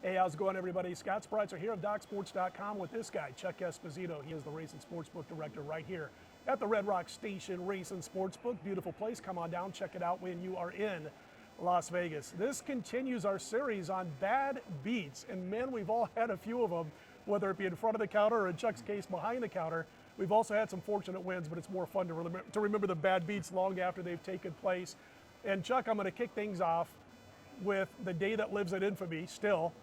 Hey, how's it going, everybody? Scott Spreitzer here of DocSports.com with this guy, Chuck Esposito. He is the Race and Sportsbook Director right here at the Red Rock Station Race and Sportsbook. Beautiful place. Come on down, check it out when you are in Las Vegas. This continues our series on bad beats, and man, we've all had a few of them, whether it be in front of the counter or in Chuck's case, behind the counter. We've also had some fortunate wins, but it's more fun to remember the bad beats long after they've taken place. And Chuck, I'm going to kick things off with the day that lives in infamy still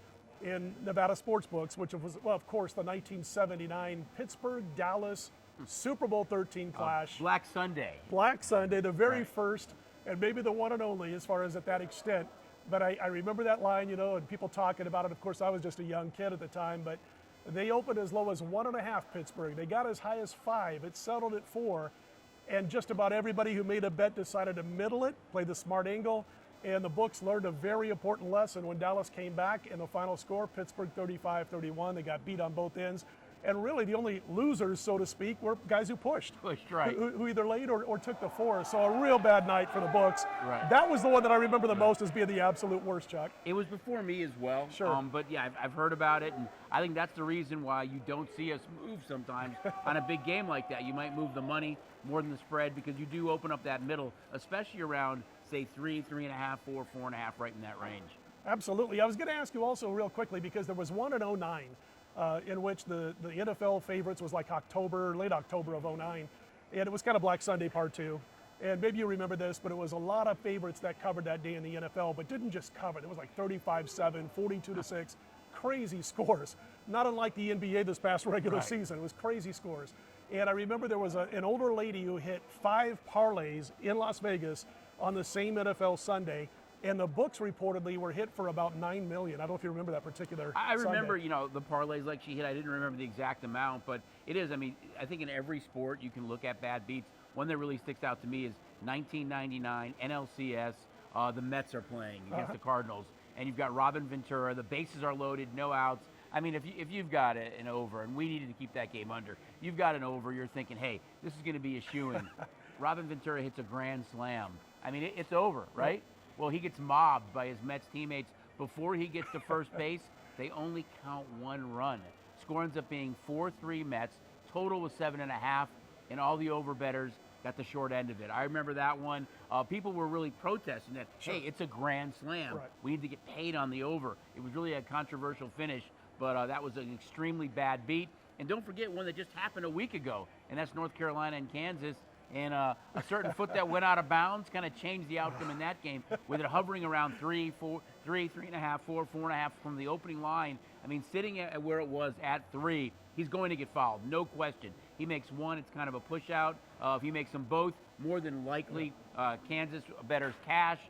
in Nevada sportsbooks, which was, well, of course, the 1979 Pittsburgh-Dallas Super Bowl 13 clash. Black Sunday. Black Sunday, the very first, and maybe the one and only as far as at that extent. But I remember that line, you know, and people talking about it. Of course, I was just a young kid at the time, but they opened as low as 1.5 Pittsburgh. They got as high as 5. It settled at 4. And just about everybody who made a bet decided to middle it, play the smart angle. And the books learned a very important lesson when Dallas came back in the final score, Pittsburgh 35-31. They got beat on both ends. And really the only losers, so to speak, were guys who pushed. Pushed, right. Who either laid or took the 4. So a real bad night for the books. Right. That was the one that I remember the most as being the absolute worst, Chuck. It was before me as well. Sure. But yeah, I've heard about it, and I think that's the reason why you don't see us move sometimes on a big game like that. You might move the money more than the spread because you do open up that middle, especially around, say, 3, 3.5, 4, 4.5, right in that range. Absolutely. I was going to ask you also real quickly because there was one in 09 in which the NFL favorites was like late October of 09, and it was kind of Black Sunday Part 2. And maybe you remember this, but it was a lot of favorites that covered that day in the NFL, but didn't just cover. It was like 35-7, 42-6, crazy scores. Not unlike the NBA this past regular season. It was crazy scores. And I remember there was an older lady who hit 5 parlays in Las Vegas on the same NFL Sunday, and the books reportedly were hit for about $9 million. I don't know if you remember that particular I remember, Sunday. you know, the parlays like she hit. I didn't remember the exact amount, but it is. I mean, I think in every sport you can look at bad beats. One that really sticks out to me is 1999 NLCS. The Mets are playing against the Cardinals, and you've got Robin Ventura. The bases are loaded, no outs. I mean, if you've got an over, and we needed to keep that game under, you've got an over, you're thinking, hey, this is going to be a shoo-in. Robin Ventura hits a grand slam. I mean, it's over, right? Well, he gets mobbed by his Mets teammates. Before he gets to first base, they only count 1 run. Score ends up being 4-3 Mets. Total was 7.5, and all the over-bettors got the short end of it. I remember that one. People were really protesting that, hey, it's a grand slam. Right. We need to get paid on the over. It was really a controversial finish, but that was an extremely bad beat. And don't forget one that just happened a week ago, and that's North Carolina and Kansas. And a certain foot that went out of bounds kind of changed the outcome in that game with it hovering around 3, 3.5, 4, 4.5 from the opening line. I mean, sitting at where it was at 3, he's going to get fouled, no question. He makes 1, it's kind of a push out. If he makes them both, more than likely, Kansas bettors cash.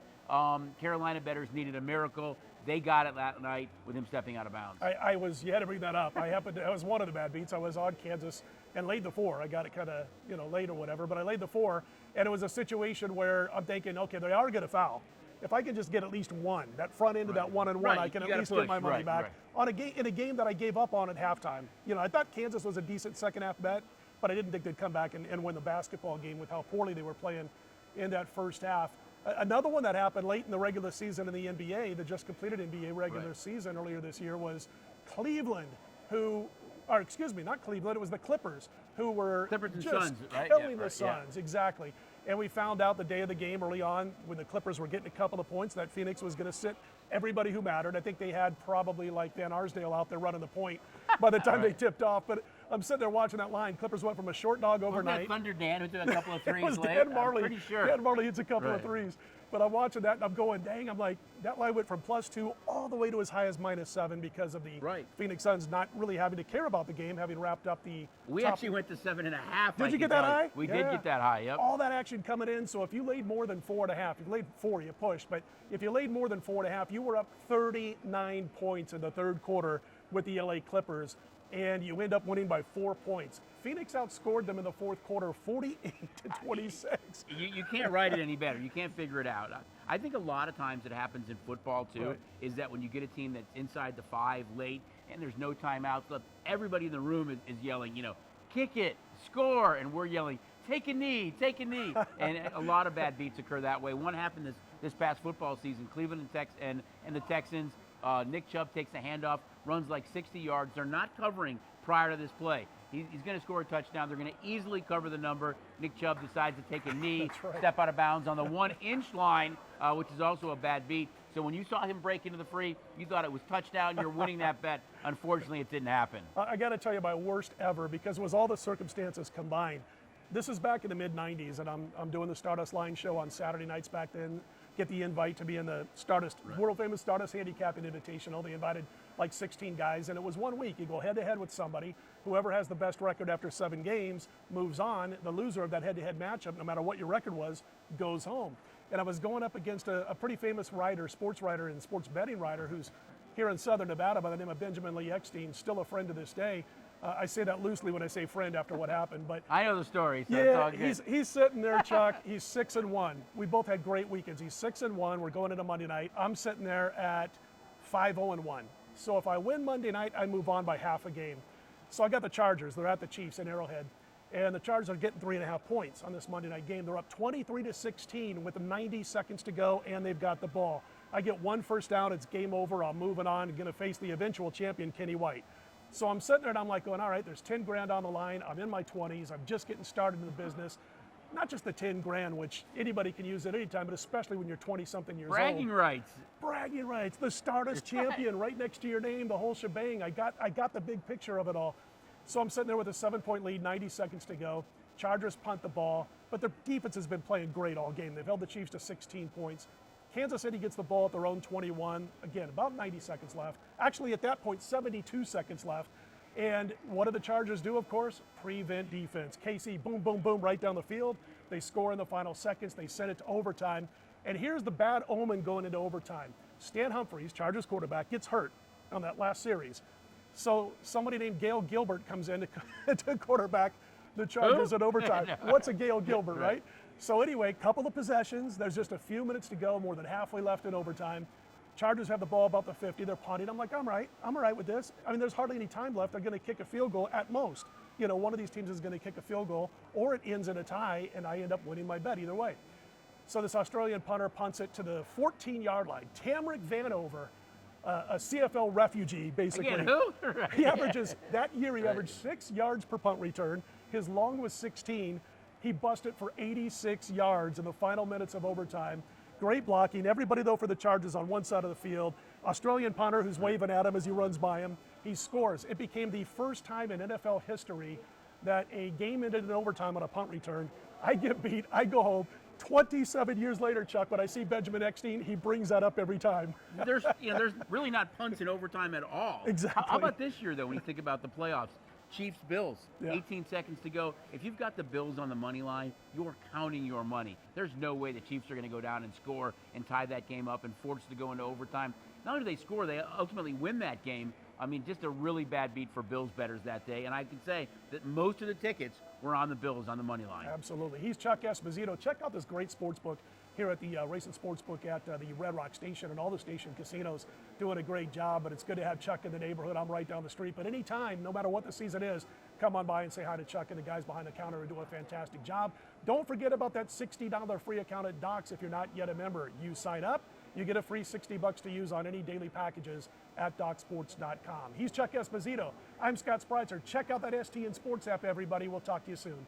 Carolina bettors needed a miracle. They got it that night with him stepping out of bounds. You had to bring that up. I was one of the bad beats. I was on Kansas and laid the 4. I got it kind of, you know, late or whatever, but I laid the 4, and it was a situation where I'm thinking, okay, they are going to foul. If I can just get at least 1, that front end of that 1 and 1, I can at least get my money back on in a game that I gave up on at halftime. You know, I thought Kansas was a decent second half bet, but I didn't think they'd come back and win the basketball game with how poorly they were playing in that first half. Another one that happened late in the regular season in the NBA, the just completed NBA regular season earlier this year, was Cleveland, not Cleveland, it was the Clippers, who were Clippers and just Suns, right? killing the Suns, exactly. And we found out the day of the game early on when the Clippers were getting a couple of points that Phoenix was going to sit everybody who mattered. I think they had probably like Van Arsdale out there running the point by the time they tipped off. But I'm sitting there watching that line. Clippers went from a short dog overnight. Was that Thunder Dan who took a couple of threes It was late? Dan Marley. I'm pretty sure. Dan Marley hits a couple of threes. But I'm watching that and I'm going, dang, I'm like, that line went from +2 all the way to as high as -7 because of the Phoenix Suns not really having to care about the game, having wrapped up the We actually went to 7.5. Did you get that high? We did get that high, yep. All that action coming in, so if you laid more than 4.5, if you laid 4, you pushed, but if you laid more than 4.5, you were up 39 points in the third quarter with the LA Clippers, and you end up winning by 4 points. Phoenix outscored them in the fourth quarter 48-26. You can't write it any better. You can't figure it out. I think a lot of times it happens in football too, is that when you get a team that's inside the 5 late and there's no timeouts left, everybody in the room is yelling, you know, kick it, score, and we're yelling, take a knee, take a knee. And a lot of bad beats occur that way. One happened this past football season, Cleveland and the Texans. Nick Chubb takes a handoff, runs like 60 yards. They're not covering prior to this play. He's going to score a touchdown. They're going to easily cover the number. Nick Chubb decides to take a knee, step out of bounds on the 1-inch line, which is also a bad beat. So when you saw him break into the free, you thought it was touchdown. You're winning that bet. Unfortunately, it didn't happen. I got to tell you my worst ever, because it was all the circumstances combined. This is back in the mid-'90s, and I'm doing the Stardust line show on Saturday nights back then. Get the invite to be in the Stardust, world-famous Stardust Handicapping Invitational. They invited like 16 guys, and it was 1 week. You go head-to-head with somebody. Whoever has the best record after 7 games moves on. The loser of that head-to-head matchup, no matter what your record was, goes home. And I was going up against a pretty famous writer, sports writer and sports betting writer, who's here in Southern Nevada by the name of Benjamin Lee Eckstein, still a friend to this day. I say that loosely when I say friend after what happened, but I know the story, so yeah, it's all good. he's sitting there, Chuck. He's 6-1. We both had great weekends. He's 6-1. We're going into Monday night. I'm sitting there at 5-0-1. So if I win Monday night, I move on by half a game. So I got the Chargers. They're at the Chiefs in Arrowhead, and the Chargers are getting 3.5 points on this Monday night game. They're up 23-16 with 90 seconds to go, and they've got the ball. I get 1 first down. It's game over. I'm moving on. I'm going to face the eventual champion, Kenny White. So I'm sitting there and I'm like going, all right, there's 10 grand on the line. I'm in my 20s. I'm just getting started in the business. Not just the 10 grand, which anybody can use at any time, but especially when you're 20-something years Bragging old. rights. Bragging rights. The Stardust champion right next to your name, the whole shebang. I got the big picture of it all. So I'm sitting there with a 7-point lead, 90 seconds to go. Chargers punt the ball, but their defense has been playing great all game. They've held the Chiefs to 16 points. Kansas City gets the ball at their own 21. Again, about 90 seconds left. Actually, at that point, 72 seconds left. And what do the Chargers do, of course? Prevent defense. KC, boom, boom, boom, right down the field. They score in the final seconds. They send it to overtime. And here's the bad omen going into overtime. Stan Humphries, Chargers quarterback, gets hurt on that last series. So somebody named Gail Gilbert comes in to quarterback the Chargers at overtime. What's a Gail Gilbert, right? So anyway, couple of possessions. There's just a few minutes to go, more than halfway left in overtime. Chargers have the ball about the 50. They're punting. I'm like, I'm all right with this. I mean, there's hardly any time left. They're going to kick a field goal at most. You know, one of these teams is going to kick a field goal, or it ends in a tie, and I end up winning my bet either way. So this Australian punter punts it to the 14-yard line. Tamrick Vanover, a CFL refugee, basically. Again, who? He averages, that year he averaged 6 yards per punt return. His long was 16. He busted for 86 yards in the final minutes of overtime. Great blocking. Everybody, though, for the Chargers on one side of the field. Australian punter who's waving at him as he runs by him. He scores. It became the first time in NFL history that a game ended in overtime on a punt return. I get beat. I go home. 27 years later, Chuck, when I see Benjamin Eckstein, he brings that up every time. There's really not punts in overtime at all. Exactly. How about this year, though, when you think about the playoffs? Chiefs, Bills, Yeah. 18 seconds to go. If you've got the Bills on the money line, you're counting your money. There's no way the Chiefs are going to go down and score and tie that game up and force it to go into overtime. Not only do they score, they ultimately win that game. I mean, just a really bad beat for Bills bettors that day. And I can say that most of the tickets were on the Bills on the money line. Absolutely. He's Chuck Esposito. Check out this great sports book here at the Racing Sportsbook at the Red Rock Station, and all the station casinos doing a great job. But it's good to have Chuck in the neighborhood. I'm right down the street. But anytime, no matter what the season is, come on by and say hi to Chuck and the guys behind the counter who do a fantastic job. Don't forget about that $60 free account at Docs if you're not yet a member. You sign up, you get a free $60 to use on any daily packages at DocSports.com. He's Chuck Esposito. I'm Scott Spreitzer. Check out that STN Sports app, everybody. We'll talk to you soon.